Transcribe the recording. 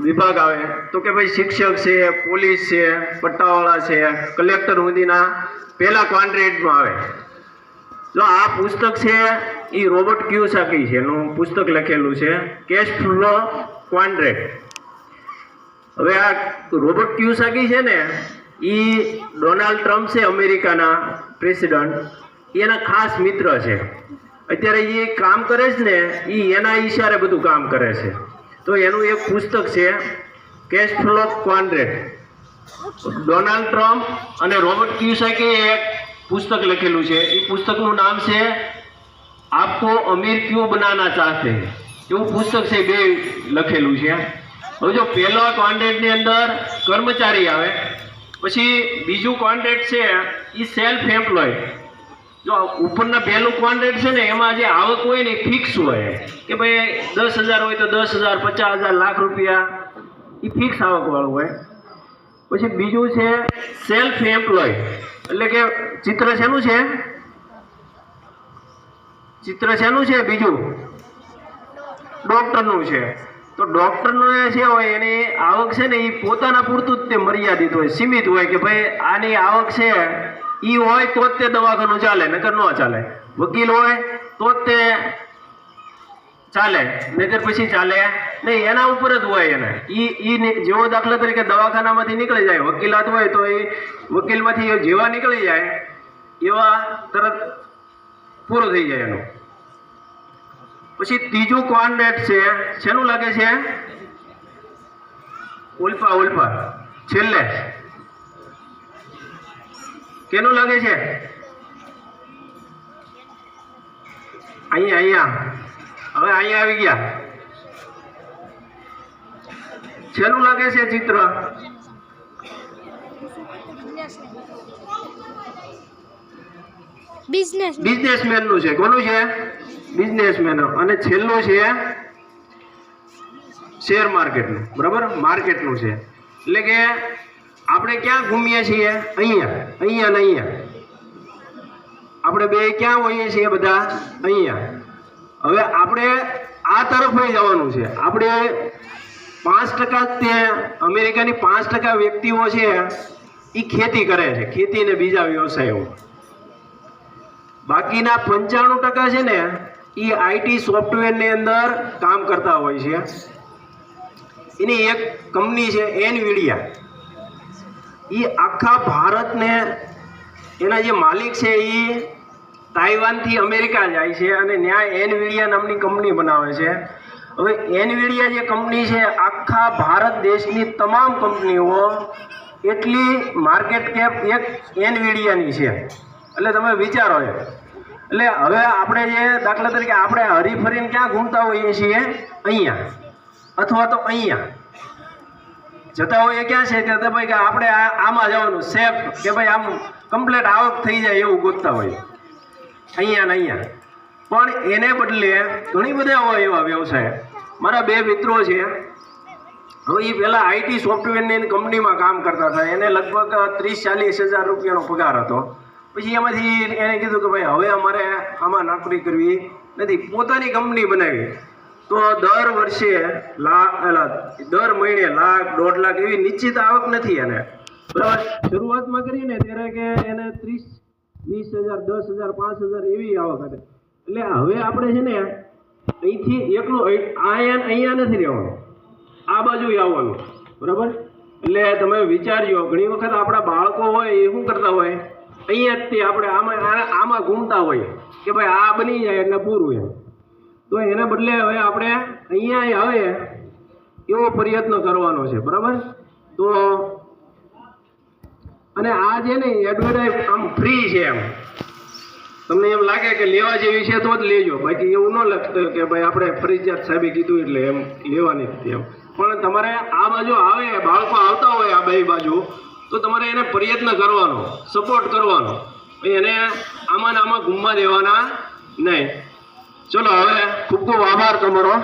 વિભાગ આવે તો કે ભાઈ શિક્ષક છે, પોલીસ છે, પટ્ટાવાળા છે, કલેક્ટર સુધીના પહેલા ક્વાડ્રન્ટમાં આવે. જો આ પુસ્તક છે એ રોબર્ટ કિયોસાકી છે, એનું પુસ્તક લખેલું છે કેશ ફ્લો ક્વાડ્રન્ટ. હવે આ રોબર્ટ કિયોસાકી છે ને એ ડોનાલ્ડ ટ્રમ્પ છે અમેરિકાના પ્રેસિડન્ટ, એના ખાસ મિત્ર છે. અત્યારે એ કામ કરે છે ને એ એના ઈશારે બધું કામ કરે છે. તો એનું એક પુસ્તક છે cash flow quadrant. Donald Trump અને રોબર્ટ કિયોસાકી એક પુસ્તક લખેલું છે. એ પુસ્તકનું નામ છે આપકો અમીર ક્યું બનાના ચાહતે, એવું પુસ્તક છે, બે લખેલું છે. હવે જો પહેલો ક્વાડ્રન્ટની અંદર કર્મચારી આવે, પછી બીજું ક્વાડ્રન્ટ છે એ સેલ્ફ એમ્પ્લોય. જો ઉપરના પહેલું ક્વાડ્રન્ટ છે ને એમાં જે આવક હોય ને એ ફિક્સ હોય કે ભાઈ 10,000 હોય તો 10,000, 50,000, લાખ રૂપિયા, એ ફિક્સ આવક વાળું હોય. પછી બીજું છે સેલ્ફ એમ્પ્લોય, એટલે કે ચિત્ર શેનું છે બીજું ડોક્ટરનું છે. તો ડોક્ટરનું છે હોય એની આવક છે ને એ પોતાના પૂરતું જ તે મર્યાદિત હોય, સીમિત હોય કે ભાઈ આની આવક છે એ હોય તો જ તે દવાખાનું ચાલે, નકર ન ચાલે. વકીલ હોય તો જ તે ચાલે, નકર પછી ચાલે નહીં. એના ઉપર જ હોય એને. જેવો દાખલા તરીકે દવાખાનામાંથી નીકળી જાય, વકીલાત હોય તો એ વકીલમાંથી જેવા નીકળી જાય એવા તરત પૂરો થઈ જાય એનું. પછી ત્રીજું ક્વાડ્રન્ટ છે, શેનું લાગે છે? ઉલ્ફા છેલ્લે કેનું લાગે છે? અહીંયા હવે અહીંયા આવી ગયા. શેનું લાગે છે ચિત્ર? બિઝનેસમેન નું છે. કોનું છે? બિઝનેસમેન. અને છેલ્લું છે શેર માર્કેટનું. બરાબર, માર્કેટનું છે. એટલે કે આપણે ક્યાં ઘૂમીએ છીએ? અહીંયા ને અહીંયા. આપણે બે ક્યાં હોઈએ છીએ? બધા અહીંયા. હવે આપણે આ તરફ જવાનું છે. આપણે 5% તે અમેરિકાની 5% વ્યક્તિઓ છે એ ખેતી કરે છે, ખેતી ને બીજા વ્યવસાયો. બાકીના 95% છે ને એ આઈટી સોફ્ટવેરની અંદર કામ કરતા હોય છે. એની એક કંપની છે એનવીડિયા. એ આખા ભારતને એના જે માલિક છે એ તાઇવાનથી અમેરિકા જાય છે અને ત્યાં એનવીડિયા નામની કંપની બનાવે છે. હવે એનવીડિયા જે કંપની છે આખા ભારત દેશની તમામ કંપનીઓ એટલી માર્કેટ કેપ એક એનવીડિયાની છે. એટલે તમે વિચારો. એટલે હવે આપણે જે દાખલા તરીકે આપણે હરીફરીને ક્યાં ઘૂમતા હોઈએ છીએ? અહીંયા અથવા તો અહીંયા જતા હોઈએ. ક્યાં છે કે ભાઈ કે આપણે આમાં જવાનું સેફ, કે ભાઈ આમ કમ્પ્લેટ આવક થઈ જાય એવું ગોતતા હોય અહીંયા ને અહીંયા. પણ એને બદલે ઘણી બધા હોય એવા વ્યવસાય. મારા બે મિત્રો છે, હવે એ પહેલાં આઈટી સોફ્ટવેરની કંપનીમાં કામ કરતા હતા. એને લગભગ 30-40 હજાર રૂપિયાનો પગાર હતો. પછી એમાંથી એને કીધું કે ભાઈ હવે અમારે આમાં નોકરી કરવી નથી, પોતાની કંપની બનાવી. તો દર વર્ષે દર મહિને લાખ 1.5 લાખ એવી નિશ્ચિત આવક નથી એને. બરાબર, શરૂઆતમાં કરીને ત્યારે કે એને 30-20 હજાર, 10 હજાર, 5 હજાર એવી આવક હતી. એટલે હવે આપણે છે ને અહીંથી એકલું અહીંયા નથી રહેવાનું, આ બાજુ આવવાનું. બરાબર, એટલે તમે વિચારજો. ઘણી વખત આપણા બાળકો હોય એ શું કરતા હોય? અહીંયા જ આપણે આમાં ઘૂમતા હોય કે ભાઈ આ બની જાય એટલે પૂરું એમ. તો એને બદલે હવે આપણે અહીંયા આવે એવો પ્રયત્ન કરવાનો છે. બરાબર, તો અને આ જે ને એડવર્ટાઇઝ આમ ફ્રી છે. એમ તમને એમ લાગે કે લેવા જેવી છે તો જ લેજો, બાકી એવું ન લખતો કે ભાઈ આપણે ફરજિયાત સાહેબે કીધું એટલે એમ લેવાની જ એમ. પણ તમારે આ બાજુ આવે, બાળકો આવતા હોય આ બે બાજુ, તો તમારે એને પ્રયત્ન કરવાનો, સપોર્ટ કરવાનો, એને આમાં ઘૂમવા દેવાના નહીં. ચલો હવે ખૂબ ખૂબ આભાર તમારો.